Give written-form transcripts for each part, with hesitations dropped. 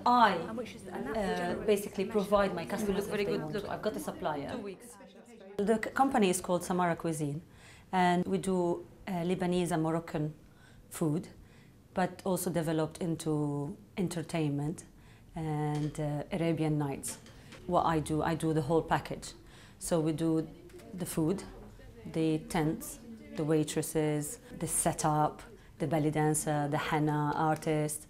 I basically provide my customers if they want to. I've got a supplier. The company is called Samara Cuisine, and we do Lebanese and Moroccan food, but also developed into entertainment and Arabian nights. What I do the whole package. So we do the food, the tents, the waitresses, the setup, the belly dancer, the henna artist,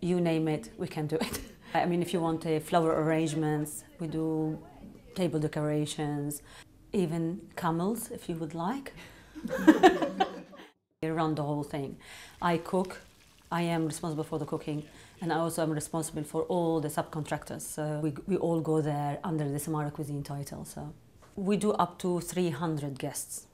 you name it, we can do it. I mean, if you want flower arrangements, we do table decorations, even camels, if you would like. I run the whole thing. I cook, I am responsible for the cooking, and I also am responsible for all the subcontractors. So we all go there under the Samara Cuisine title. So we do up to 300 guests.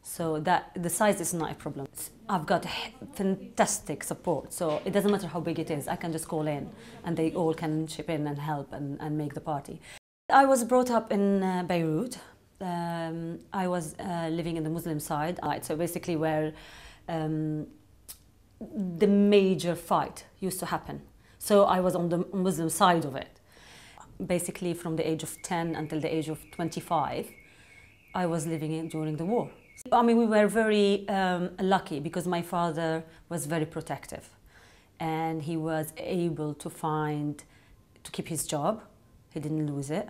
So that the size is not a problem. I've got fantastic support, so it doesn't matter how big it is. I can just call in and they all can chip in and help and make the party. I was brought up in Beirut. I was living in the Muslim side, so basically where the major fight used to happen. So I was on the Muslim side of it. Basically from the age of 10 until the age of 25, I was living during the war. I mean, we were very lucky because my father was very protective and he was able to keep his job. He didn't lose it.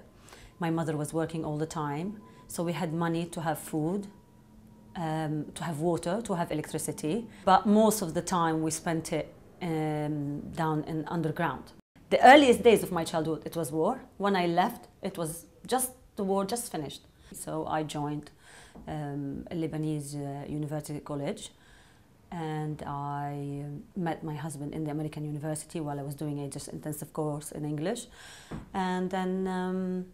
My mother was working all the time, so we had money to have food, to have water, to have electricity. But most of the time we spent it down in underground. The earliest days of my childhood, it was war. When I left, it was just the war just finished. So I joined a Lebanese university college, and I met my husband in the American university while I was doing a just intensive course in English, and then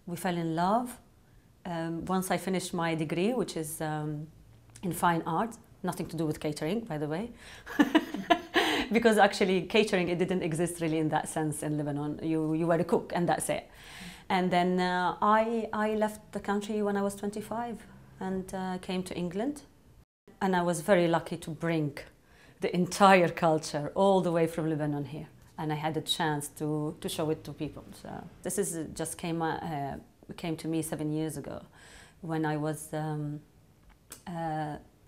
we fell in love. Once I finished my degree, which is in fine art, nothing to do with catering, by the way, because actually catering, it didn't exist really in that sense in Lebanon. You were a cook and that's it. And then I left the country when I was 25 and came to England. And I was very lucky to bring the entire culture all the way from Lebanon here. And I had a chance to show it to people. So this is just came to me 7 years ago when I was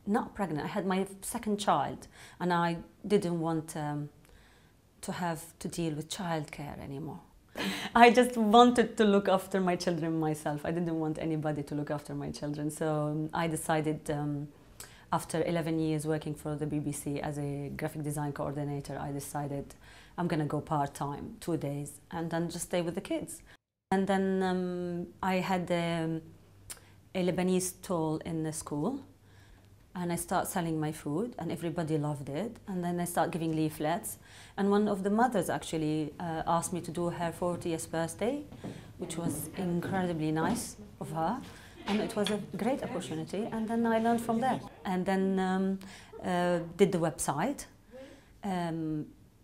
not pregnant. I had my second child and I didn't want to have to deal with childcare anymore. I just wanted to look after my children myself. I didn't want anybody to look after my children. So I decided after 11 years working for the BBC as a graphic design coordinator, I decided I'm going to go part-time, 2 days, and then just stay with the kids. And then I had a Lebanese stall in the school, and I started selling my food, and everybody loved it. And then I started giving leaflets. And one of the mothers actually asked me to do her 40th birthday, which was incredibly nice of her. And it was a great opportunity. And then I learned from there. And then did the website.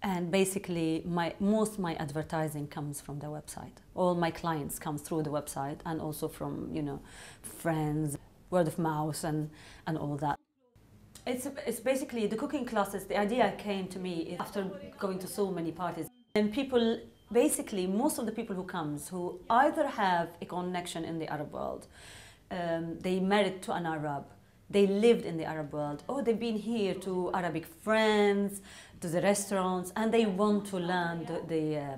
And basically, most of my advertising comes from the website. All my clients come through the website, and also from, you know, friends, word of mouth, and all that. It's basically the cooking classes. The idea came to me after going to so many parties. And people, basically, most of the people who comes, who either have a connection in the Arab world, they married to an Arab, they lived in the Arab world, or they've been here to Arabic friends, to the restaurants, and they want to learn the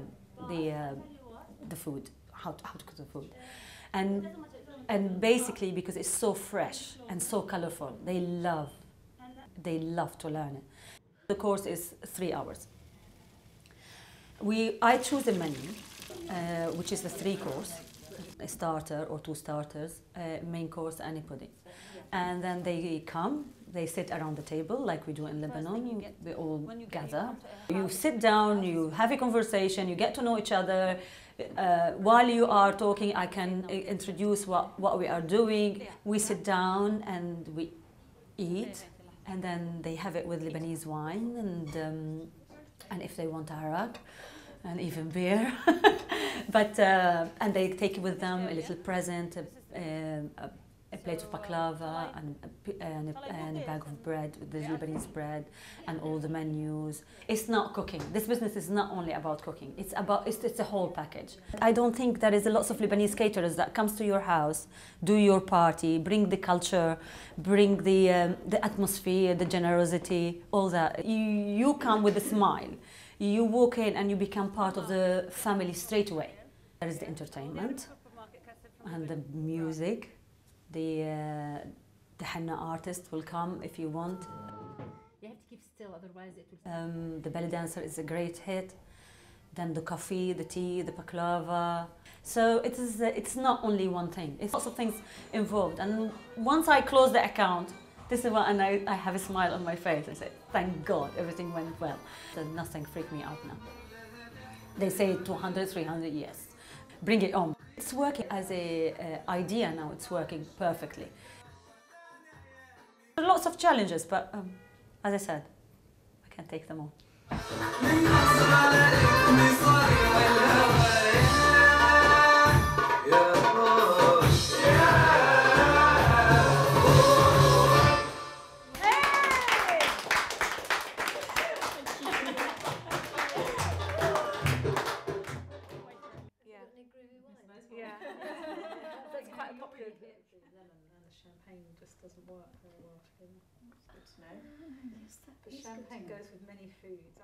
food, how to cook the food. And basically, because it's so fresh and so colorful, they love to learn it. The course is 3 hours. I choose a menu, which is the 3-course, a starter or 2 starters, main course, and a pudding. And then they come, they sit around the table like we do in Lebanon. We all gather. You sit down, you have a conversation, you get to know each other. While you are talking, I can introduce what we are doing. We sit down and we eat, and then they have it with Lebanese wine, and if they want arak, and even beer. But and they take with them a little present, a plate of baklava and a bag of bread, the Lebanese bread, and all the menus. It's not cooking. This business is not only about cooking. It's a whole package. I don't think there is a lot of Lebanese caterers that comes to your house, do your party, bring the culture, bring the atmosphere, the generosity, all that. You come with a smile. You walk in and you become part of the family straight away. There is the entertainment and the music. The henna artist will come if you want. You have to keep still, otherwise it will... The belly dancer is a great hit. Then the coffee, the tea, the baklava. So it's not only one thing. It's lots of things involved. And once I close the account, this is what, and I have a smile on my face. I say, thank God, everything went well. So nothing freaked me out now. They say 200, 300 years. Bring it on. It's working as a idea now. It's working perfectly. Lots of challenges, but as I said, I can't take them all. Yeah, that's quite a popular. Lemon and the champagne just doesn't work very well together. It's good to know. The champagne goes with many foods.